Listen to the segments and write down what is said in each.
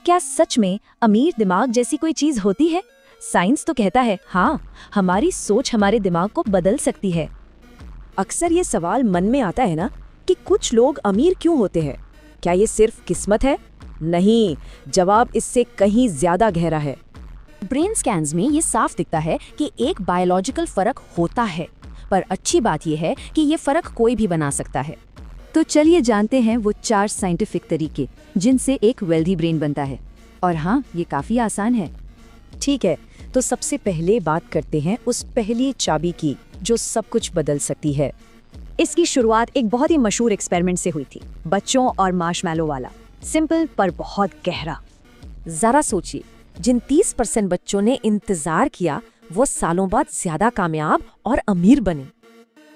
क्या सच में अमीर दिमाग जैसी कोई चीज होती है? साइंस तो कहता है हाँ, हमारी सोच हमारे दिमाग को बदल सकती है। अक्सर ये सवाल मन में आता है ना कि कुछ लोग अमीर क्यों होते हैं? क्या ये सिर्फ किस्मत है? नहीं, जवाब इससे कहीं ज्यादा गहरा है। ब्रेन स्कैन्स में ये साफ दिखता है कि एक बायोलॉजिकल फर्क होता है, पर अच्छी बात यह है कि ये फर्क कोई भी बना सकता है। तो चलिए जानते हैं वो 4 साइंटिफिक तरीके जिनसे एक वेल्दी ब्रेन बनता है। और हाँ, ये काफी आसान है। ठीक है, तो सबसे पहले बात करते हैं उस पहली चाबी की जो सब कुछ बदल सकती है। इसकी शुरुआत एक बहुत ही मशहूर एक्सपेरिमेंट से हुई थी, बच्चों और मार्शमैलो वाला। सिंपल पर बहुत गहरा। जरा सोचिए, जिन 30% बच्चों ने इंतजार किया वो सालों बाद ज्यादा कामयाब और अमीर बने।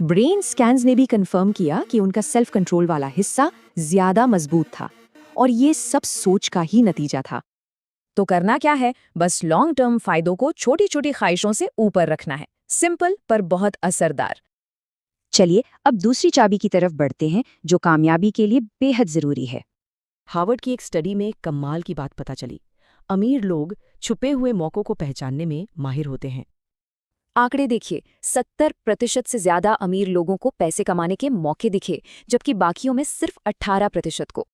ब्रेन स्कैन्स ने भी कंफर्म किया कि उनका सेल्फ कंट्रोल वाला हिस्सा ज्यादा मजबूत था, और ये सब सोच का ही नतीजा था। तो करना क्या है? बस लॉन्ग टर्म फायदों को छोटी छोटी ख्वाहिशों से ऊपर रखना है। सिंपल पर बहुत असरदार। चलिए अब दूसरी चाबी की तरफ बढ़ते हैं, जो कामयाबी के लिए बेहद जरूरी है। हार्वर्ड की एक स्टडी में कमाल की बात पता चली। अमीर लोग छुपे हुए मौकों को पहचानने में माहिर होते हैं। आंकड़े देखिए, 70% से ज्यादा अमीर लोगों को पैसे कमाने के मौके दिखे, जबकि बाकियों में सिर्फ 18% को।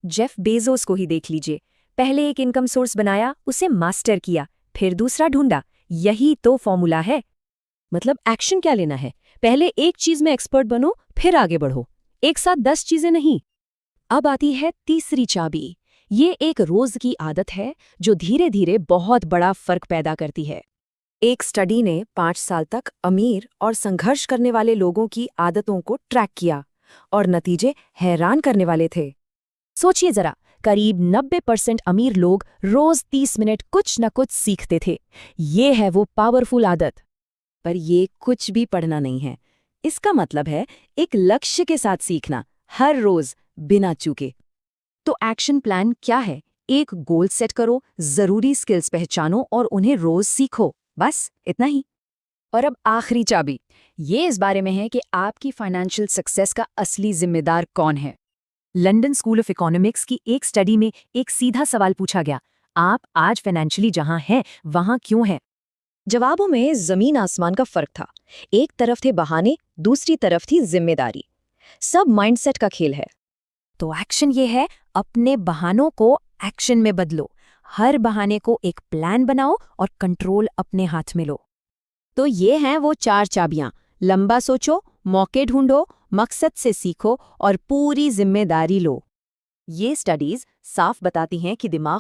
जेफ बेजोस को ही देख लीजिए, पहले एक इनकम सोर्स बनाया, उसे मास्टर किया, फिर दूसरा ढूंढा। यही तो फॉर्मूला है। मतलब एक्शन क्या लेना है? पहले एक चीज में एक्सपर्ट बनो, फिर आगे बढ़ो। एक साथ 10 चीजें नहीं। अब आती है तीसरी चाबी। ये एक रोज की आदत है जो धीरे धीरे बहुत बड़ा फर्क पैदा करती है। एक स्टडी ने 5 साल तक अमीर और संघर्ष करने वाले लोगों की आदतों को ट्रैक किया, और नतीजे हैरान करने वाले थे। सोचिए जरा, करीब 90% अमीर लोग रोज 30 मिनट कुछ न कुछ सीखते थे। ये है वो पावरफुल आदत। पर ये कुछ भी पढ़ना नहीं है। इसका मतलब है एक लक्ष्य के साथ सीखना, हर रोज बिना चूके। तो एक्शन प्लान क्या है? एक गोल सेट करो, जरूरी स्किल्स पहचानो और उन्हें रोज सीखो। बस इतना ही। और अब आखिरी चाबी, ये इस बारे में है कि आपकी फाइनेंशियल सक्सेस का असली जिम्मेदार कौन है। लंदन स्कूल ऑफ इकोनॉमिक्स की एक स्टडी में एक सीधा सवाल पूछा गया, आप आज फाइनेंशियली जहां हैं वहां क्यों हैं? जवाबों में जमीन आसमान का फर्क था। एक तरफ थे बहाने, दूसरी तरफ थी जिम्मेदारी। सब माइंडसेट का खेल है। तो एक्शन ये है, अपने बहानों को एक्शन में बदलो। हर बहाने को एक प्लान बनाओ और कंट्रोल अपने हाथ में लो। तो ये हैं वो 4 चाबियां। लंबा सोचो, मौके ढूंढो, मकसद से सीखो और पूरी जिम्मेदारी लो। ये स्टडीज साफ बताती हैं कि दिमाग